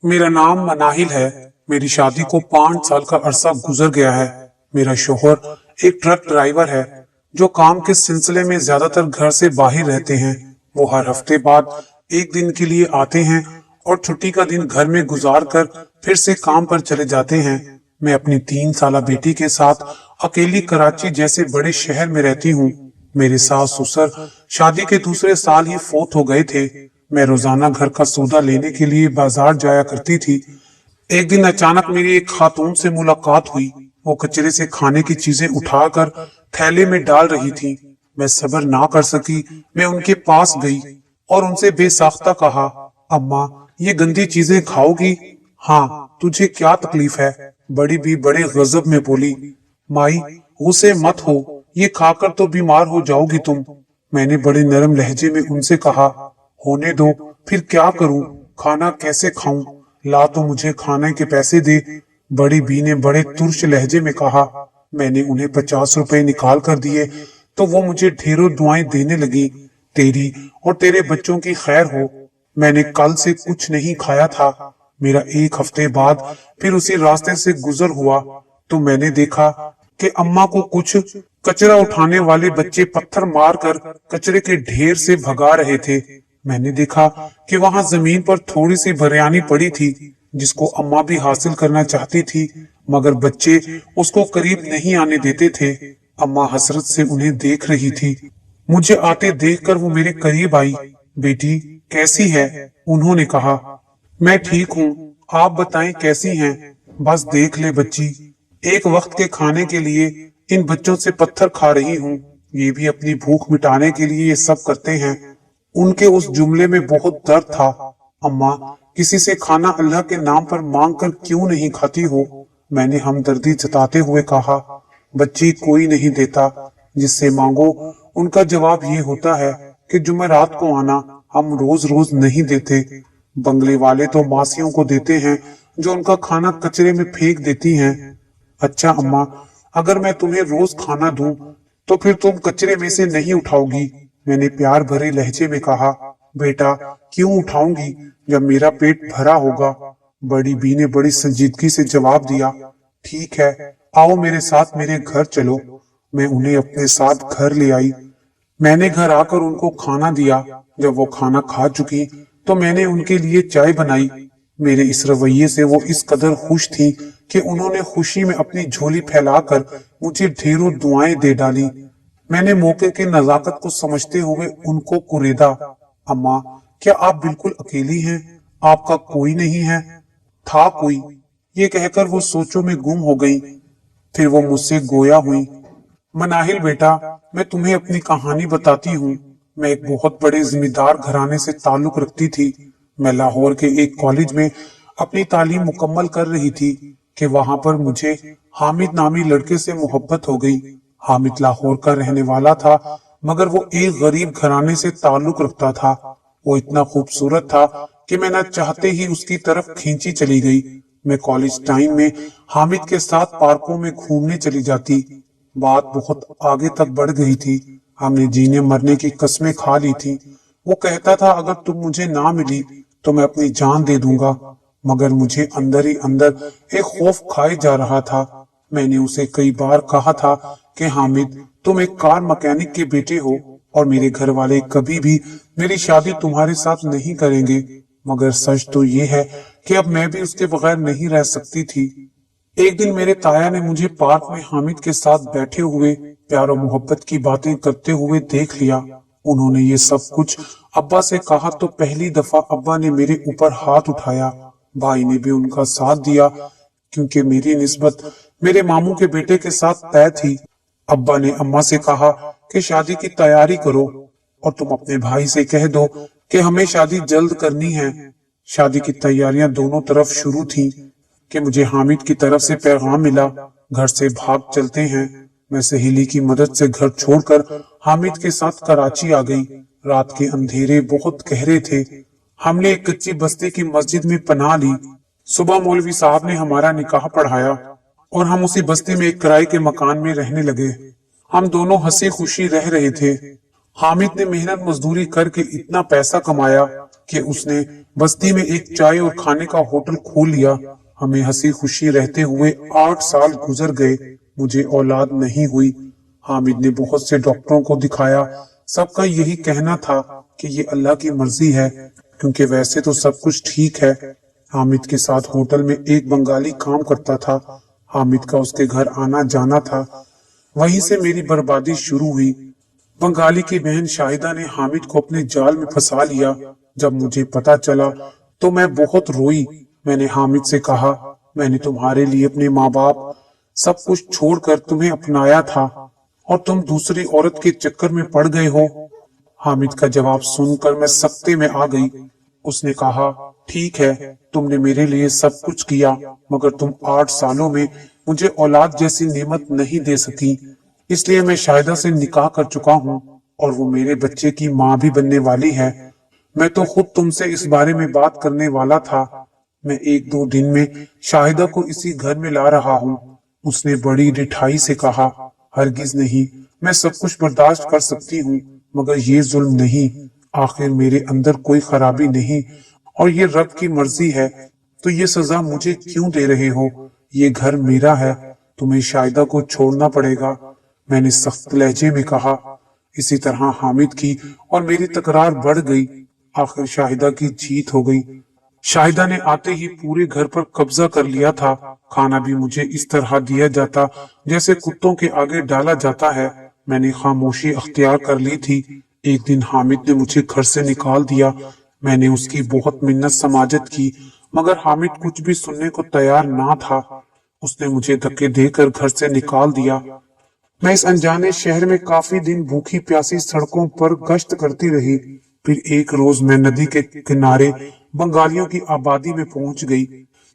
मेरा नाम मनाहिल है। मेरी शादी को 5 साल का अरसा गुजर गया है। मेरा शोहर एक ट्रक ड्राइवर है जो काम के सिलसिले में ज्यादातर घर से बाहर रहते हैं। वो हर हफ्ते बाद एक दिन के लिए आते हैं और छुट्टी का दिन घर में गुजार कर फिर से काम पर चले जाते हैं। मैं अपनी 3 साला बेटी के साथ अकेली कराची जैसे बड़े शहर में रहती हूँ। मेरे सास ससुर शादी के दूसरे साल ही फोत हो गए थे। मैं रोजाना घर का सौदा लेने के लिए बाजार जाया करती थी। एक दिन अचानक मेरी एक खातून से मुलाकात हुई। वो कचरे से खाने की चीजें उठाकर थैले में डाल रही थी। मैं सब्र ना कर सकी। मैं उनके पास गई और उनसे बेसाख्ता कहा, अम्मा ये गंदी चीजें खाओगी? हाँ, तुझे क्या तकलीफ है? बड़ी भी बड़े गजब में बोली, माई गुस्से मत हो, ये खाकर तो बीमार हो जाओगी तुम। मैंने बड़े नरम लहजे में उनसे कहा, होने दो, फिर क्या करूं? खाना कैसे खाऊं? ला तो मुझे खाने के पैसे दे। बड़ी बी ने बड़े तुर्श लहजे में कहा। मैंने उन्हें 50 रुपए निकाल कर दिए तो वो मुझे ढेरों दुआएं देने लगी। तेरी और तेरे बच्चों की खैर हो। मैंने कल से कुछ नहीं खाया था। मेरा एक हफ्ते बाद फिर उसी रास्ते से गुजर हुआ तो मैंने देखा कि अम्मा को कुछ कचरा उठाने वाले बच्चे पत्थर मारकर कचरे के ढेर से भगा रहे थे। मैंने देखा कि वहां जमीन पर थोड़ी सी बिरयानी पड़ी थी जिसको अम्मा भी हासिल करना चाहती थी, मगर बच्चे उसको करीब नहीं आने देते थे। अम्मा हसरत से उन्हें देख रही थी। मुझे आते देखकर वो मेरे करीब आई। बेटी कैसी है? उन्होंने कहा। मैं ठीक हूँ, आप बताएं कैसी हैं? बस देख ले बच्ची, एक वक्त के खाने के लिए इन बच्चों से पत्थर खा रही हूँ। ये भी अपनी भूख मिटाने के लिए ये सब करते हैं। उनके उस जुमले में बहुत दर्द था। अम्मा किसी से खाना अल्लाह के नाम पर मांग कर क्यों नहीं खाती हो? मैंने हमदर्दी जताते हुए कहा। बच्ची कोई नहीं देता, जिससे मांगो। उनका जवाब ये होता है कि जुमेरात को आना, हम रोज रोज नहीं देते। बंगले वाले तो मासियों को देते हैं जो उनका खाना कचरे में फेंक देती हैं। अच्छा अम्मा, अगर मैं तुम्हें रोज खाना दूं तो फिर तुम कचरे में से नहीं उठाओगी? मैंने प्यार भरे लहजे में कहा। बेटा क्यों उठाऊंगी जब मेरा पेट भरा होगा? बड़ी बी ने बड़ी संजीदगी से जवाब दिया। ठीक है, आओ मेरे साथ मेरे घर चलो। मैं उन्हें अपने साथ घर ले आई। मैंने घर आकर उनको खाना दिया। जब वो खाना खा चुकी तो मैंने उनके लिए चाय बनाई। मेरे इस रवैये से वो इस कदर खुश थी कि उन्होंने खुशी में अपनी झोली फैलाकर मुझे ढेरों दुआएं दे डाली। मैंने मौके की नजाकत को समझते हुए उनको कुरेदा। अम्मा क्या आप बिल्कुल अकेली हैं? आपका कोई नहीं है? था कोई, ये कहकर वो सोचों में गुम हो गई। फिर वो मुझसे गोया हुई। मनाहिल बेटा, मैं तुम्हें अपनी कहानी बताती हूँ। मैं एक बहुत बड़े जमींदार घराने से ताल्लुक रखती थी। मैं लाहौर के एक कॉलेज में अपनी तालीम मुकम्मल कर रही थी कि वहां पर मुझे हामिद नामी लड़के से मोहब्बत हो गई। हामिद लाहौर का रहने वाला था, मगर वो एक गरीब घराने से ताल्लुक रखता था। वो इतना खूबसूरत था कि मैं न चाहते ही उसकी तरफ खींची चली गई। मैं कॉलेज टाइम में हामिद के साथ पार्कों में घूमने चली जाती। बात बहुत आगे तक बढ़ गई थी। हमने जीने मरने की कस्में खा ली थी। वो कहता था अगर तुम मुझे ना मिली तो मैं अपनी जान दे दूंगा, मगर मुझे अंदर ही अंदर एक खौफ खाए जा रहा था। मैंने उसे कई बार कहा था कि हामिद तुम एक कार मैकेनिक के बेटे हो और मेरे घर वाले कभी भी मेरी शादी तुम्हारे साथ नहीं करेंगे, मगर सच तो ये है कि अब मैं भी उसके बगैर नहीं रह सकती थी। एक दिन मेरे ताया ने मुझे पार्क में हामिद के साथ बैठे हुए प्यार और मोहब्बत की बातें करते हुए देख लिया। उन्होंने ये सब कुछ अब्बा से कहा तो पहली दफा अब्बा ने मेरे ऊपर हाथ उठाया। भाई ने भी उनका साथ दिया क्योंकि मेरी निस्बत मेरे मामू के बेटे के साथ तय थी। अब्बा ने अम्मा से कहा कि शादी की तैयारी करो और तुम अपने भाई से कह दो कि हमें शादी जल्द करनी है। शादी की तैयारियां दोनों तरफ शुरू थी कि मुझे हामिद की तरफ से पैगाम मिला, घर से भाग चलते हैं। मैं सहेली की मदद से घर छोड़कर हामिद के साथ कराची आ गई। रात के अंधेरे बहुत गहरे थे। हमने एक कच्ची बस्ती की मस्जिद में पनाह ली। सुबह मौलवी साहब ने हमारा निकाह पढ़ाया और हम उसी बस्ती में एक किराए के मकान में रहने लगे। हम दोनों हंसी खुशी रह रहे थे। हामिद ने मेहनत मजदूरी करके इतना पैसा कमाया कि उसने बस्ती में एक चाय और खाने का होटल खोल लिया। हमें हंसी खुशी रहते हुए 8 साल गुजर गए। मुझे औलाद नहीं हुई। हामिद ने बहुत से डॉक्टरों को दिखाया। सबका यही कहना था कि ये अल्लाह की मर्जी है, क्योंकि वैसे तो सब कुछ ठीक है। हामिद के साथ होटल में एक बंगाली काम करता था। हामिद का उसके घर आना जाना था। वहीं से मेरी बर्बादी शुरू हुई। बंगाली की बहन शाहिदा ने हामिद को अपने जाल में फंसा लिया। जब मुझे पता चला तो मैं बहुत रोई। मैंने हामिद से कहा, मैंने तुम्हारे लिए अपने माँ बाप सब कुछ छोड़कर तुम्हें अपनाया था और तुम दूसरी औरत के चक्कर में पड़ गए हो। हामिद का जवाब सुनकर मैं सख्ते में आ गई। उसने कहा, ठीक है, तुमने मेरे लिए सब कुछ किया, मगर तुम 8 सालों में मुझे औलाद जैसी नेमत नहीं दे सकी। इसलिए मैं शाहिदा से निकाह कर चुका हूँ और वो मेरे बच्चे की माँ भी बनने वाली है। मैं तो खुद तुमसे इस बारे में बात करने वाला था। मैं 1-2 दिन में शाहिदा को इसी घर में ला रहा हूँ। उसने बड़ी रिठाई से कहा, हरगिज नहीं, मैं सब कुछ बर्दाश्त कर सकती हूँ, मगर ये जुल्म नहीं। आखिर मेरे अंदर कोई खराबी नहीं और ये रब की मर्जी है, तो ये सजा मुझे क्यों दे रहे हो? ये घर मेरा है, तुम्हें शाहिदा को छोड़ना पड़ेगा, मैंने सख्त लहजे में कहा। इसी तरह हामिद की और मेरी तकरार बढ़ गई। आखिर शाहिदा की जीत हो गई। शाहिदा ने आते ही पूरे घर पर कब्जा कर लिया था। खाना भी मुझे इस तरह दिया जाता जैसे कुत्तों के आगे डाला जाता है। मैंने खामोशी अख्तियार कर ली थी। एक दिन हामिद ने मुझे घर से निकाल दिया। मैंने उसकी बहुत मिन्नत समाजत की, मगर हामिद कुछ भी सुनने को तैयार ना था। उसने मुझे धक्के देकर घर से निकाल दिया। मैं इस अनजाने शहर में काफी दिन भूखी प्यासी सड़कों पर गश्त करती रही। फिर एक रोज मैं नदी के किनारे बंगालियों की आबादी में पहुंच गई।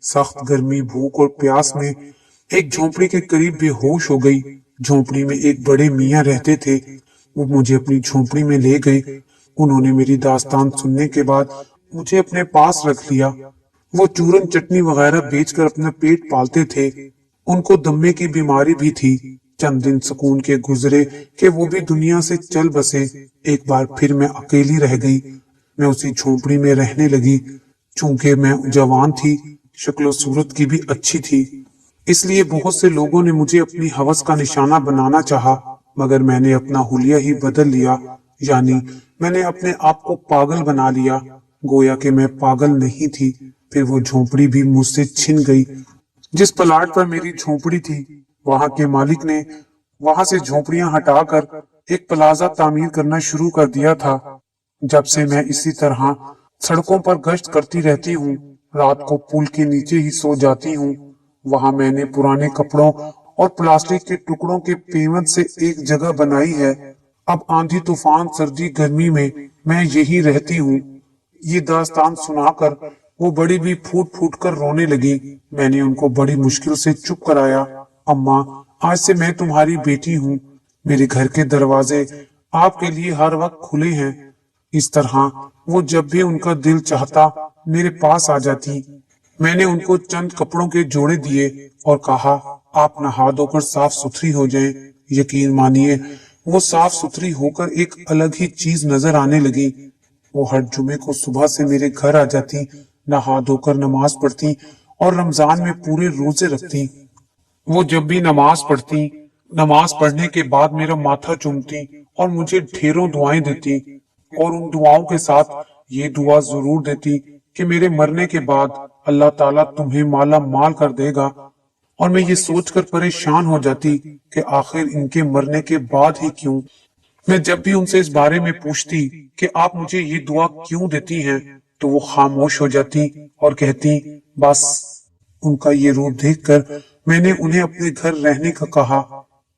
सख्त गर्मी, भूख और प्यास में एक झोपड़ी के करीब बेहोश हो गई। झोपड़ी में एक बड़े मियाँ रहते थे। वो मुझे अपनी झोपड़ी में ले गए। उन्होंने मेरी दास्तान सुनने के बाद मुझे अपने पास रख लिया। वो चूरन चटनी वगैरह बेचकर अपना पेट पालते थे। उनको दम्मे की बीमारी भी थी। चंद दिन सुकून के गुजरे कि वो भी दुनिया से चल बसे। एक बार फिर मैं अकेली रह गई। मैं उसी झोपड़ी में रहने लगी। चूंकि मैं जवान थी, शक्ल सूरत की भी अच्छी थी, इसलिए बहुत से लोगों ने मुझे अपनी हवस का निशाना बनाना चाहा, मगर मैंने अपना हुलिया ही बदल लिया। यानी मैंने अपने आप को पागल बना लिया, गोया कि मैं पागल नहीं थी। फिर वो झोपड़ी भी मुझसे छिन गई। जिस प्लाट पर मेरी झोपड़ी थी, वहां के मालिक ने वहां से झोपड़ियां हटाकर एक प्लाजा तामीर करना शुरू कर दिया था। जब से मैं इसी तरह सड़कों पर गश्त करती रहती हूँ। रात को पुल के नीचे ही सो जाती हूँ। वहां मैंने पुराने कपड़ों और प्लास्टिक के टुकड़ों के पेमंट से एक जगह बनाई है। अब आंधी तूफान, सर्दी गर्मी में मैं यही रहती हूँ। ये दास्तान सुनाकर वो बड़ी भी फूट फूट कर रोने लगी। मैंने उनको बड़ी मुश्किल से चुप कराया। अम्मा, आज से मैं तुम्हारी बेटी हूँ। मेरे घर के दरवाजे आपके लिए हर वक्त खुले हैं। इस तरह वो जब भी उनका दिल चाहता मेरे पास आ जाती। मैंने उनको चंद कपड़ों के जोड़े दिए और कहा, आप नहा धोकर साफ सुथरी हो जाएं। यकीन मानिए, वो साफ सुथरी होकर एक अलग ही चीज नजर आने लगी। वो हर जुमे को सुबह से मेरे घर आ जाती, नहा धोकर नमाज पढ़ती और रमजान में पूरे रोजे रखती। वो जब भी नमाज पढ़ती, नमाज पढ़ने के बाद मेरा माथा चूमती और मुझे ढेरों दुआएं देती, और उन दुआओं के साथ ये दुआ जरूर देती कि मेरे मरने के बाद अल्लाह ताला तुम्हें माला माल कर देगा। और मैं ये सोचकर परेशान हो जाती कि आखिर इनके मरने के बाद ही क्यों। मैं जब भी उनसे इस बारे में पूछती कि आप मुझे ये दुआ क्यों देती हैं, तो वो खामोश हो जाती और कहती, बस। उनका ये रूप देखकर मैंने उन्हें अपने घर रहने का कहा,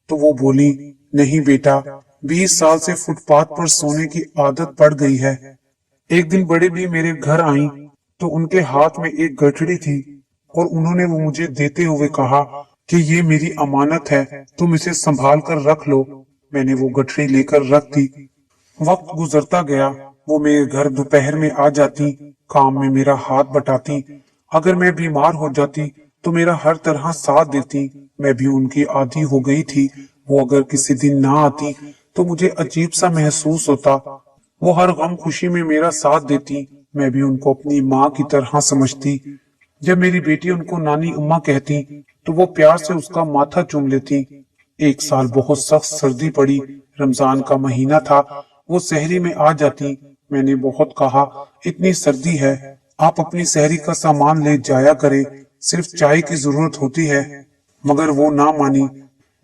तो वो बोली, नहीं बेटा, 20 साल से फुटपाथ पर सोने की आदत पड़ गई है। एक दिन बड़े भी मेरे घर आई तो उनके हाथ में एक गठड़ी थी और उन्होंने वो मुझे देते हुए कहा कि ये मेरी अमानत है, तुम इसे संभाल कर रख लो। मैंने वो गठड़ी लेकर रख दी। वक्त गुजरता गया। वो मेरे घर दोपहर में आ जाती, काम में मेरा हाथ बटाती। अगर मैं बीमार हो जाती तो मेरा हर तरह साथ देती। मैं भी उनकी आदी हो गई थी। वो अगर किसी दिन ना आती तो मुझे अजीब सा महसूस होता। वो हर गम खुशी में मेरा साथ देती। मैं भी उनको अपनी माँ की तरह समझती। जब मेरी बेटी उनको नानी अम्मा कहती तो वो प्यार से उसका माथा चूम लेती। एक साल बहुत सख्त सर्दी पड़ी, रमजान का महीना था। वो सहरी में आ जाती। मैंने बहुत कहा, इतनी सर्दी है, आप अपनी सहरी का सामान ले जाया करें, सिर्फ चाय की जरूरत होती है। मगर वो ना मानी।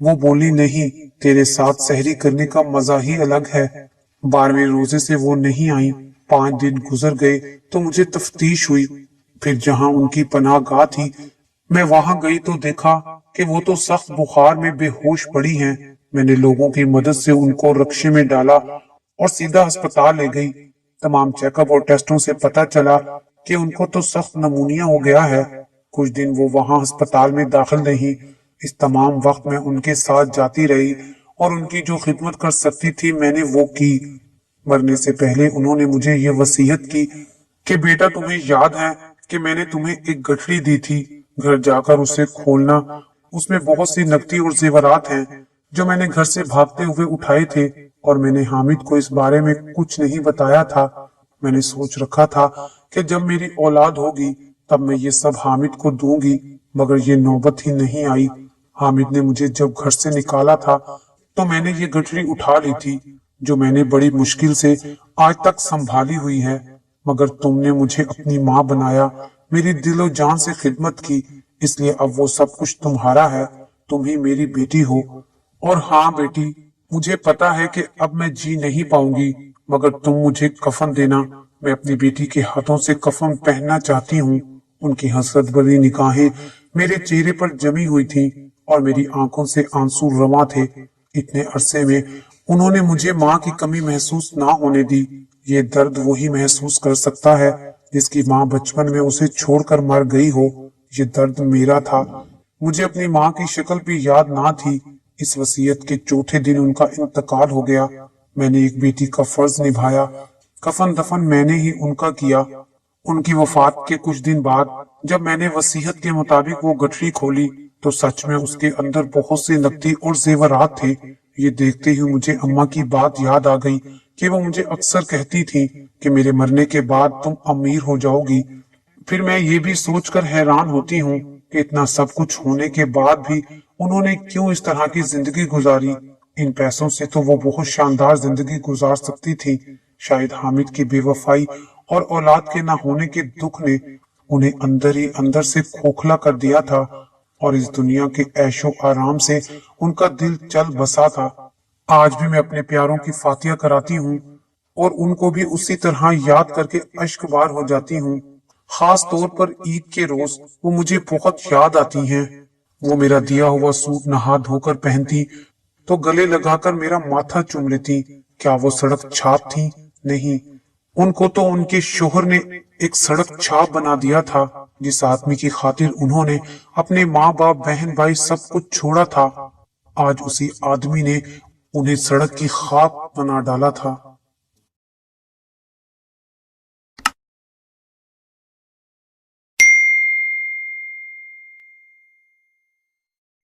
वो बोली, नहीं, तेरे साथ सहरी करने का मजा ही अलग है। 12वें रोजे से वो नहीं आई। 5 दिन गुजर गए तो मुझे तफ्तीश हुई। फिर जहां उनकी पनाहगाह थी, मैं वहां गई तो देखा कि वो तो सख्त बुखार में बेहोश पड़ी हैं। मैंने लोगों की मदद से उनको रक्शे में डाला और सीधा अस्पताल ले गई। तमाम चेकअप और टेस्टों से पता चला कि उनको तो सख्त नमूनिया हो गया है। कुछ दिन वो वहां अस्पताल में दाखिल रही। इस तमाम वक्त मैं उनके साथ जाती रही और उनकी जो खिदमत कर सकती थी मैंने वो की। मरने से पहले उन्होंने मुझे ये वसीयत की कि बेटा, तुम्हें याद है कि मैंने तुम्हें एक गठरी दी थी, घर जाकर उसे खोलना। उसमें बहुत सी नकदी और जेवरात हैं जो मैंने घर से भागते हुए उठाए थे और मैंने हामिद को इस बारे में कुछ नहीं बताया था। मैंने सोच रखा था कि जब मेरी औलाद होगी तब मैं ये सब हामिद को दूंगी, मगर ये नौबत ही नहीं आई। हामिद ने मुझे जब घर से निकाला था तो मैंने ये गठरी उठा ली थी जो मैंने बड़ी मुश्किल से आज तक संभाली हुई है। मगर तुमने मुझे अपनी माँ बनाया, मेरी दिलो जान से खिदमत की, इसलिए अब वो सब कुछ तुम्हारा है। तुम ही मेरी बेटी हो। और हाँ बेटी, मुझे पता है कि अब मैं जी नहीं पाऊंगी, मगर तुम मुझे कफन देना। मैं अपनी बेटी के हाथों से कफन पहनना चाहती हूँ। उनकी हसरत भरी निगाहें मेरे चेहरे पर जमी हुई थी और मेरी आंखों से आंसू रवां थे। इतने अरसे में उन्होंने मुझे माँ की कमी महसूस ना होने दी। ये दर्द वही महसूस कर सकता है जिसकी माँ बचपन में उसे छोड़कर मर गई हो। ये दर्द मेरा था। मुझे अपनी माँ की शक्ल भी याद ना थी। इस वसीयत के चौथे दिन उनका इंतकाल हो गया। मैंने एक बेटी का फर्ज निभाया। कफन दफन मैंने ही उनका किया। उनकी वफात के कुछ दिन बाद जब मैंने वसीयत के मुताबिक वो गठरी खोली तो सच में उसके अंदर बहुत सी नकदी और जेवरात थे। ये देखते ही मुझे अम्मा की बात याद आ गई कि वो मुझे अक्सर कहती थी कि मेरे मरने के बाद तुम अमीर हो जाओगी। फिर मैं ये भी सोचकर हैरान होती हूँ कि इतना सब कुछ होने के बाद भी उन्होंने क्यों इस तरह की जिंदगी गुजारी। इन पैसों से तो वो बहुत शानदार जिंदगी गुजार सकती थी। शायद हामिद की बेवफाई और औलाद के न होने के दुख ने उन्हें अंदर ही अंदर से खोखला कर दिया था और इस दुनिया के ऐशो आराम से उनका दिल चल बसा था। आज भी मैं अपने प्यारों की फातिया कराती हूँ और उनको भी उसी तरह याद करके अश्कबार हो जाती हूँ। खास तौर पर ईद के रोज वो मुझे बहुत याद आती हैं। वो मेरा दिया हुआ सूट नहा धोकर पहनती तो गले लगाकर मेरा माथा चूम लेती। क्या वो सड़क छाप थी? नहीं, उनको तो उनके शोहर ने एक सड़क छाप बना दिया था। जिस आदमी की खातिर उन्होंने अपने माँ बाप बहन भाई सब कुछ छोड़ा था, आज उसी आदमी ने उन्हें सड़क की खाक बना डाला था।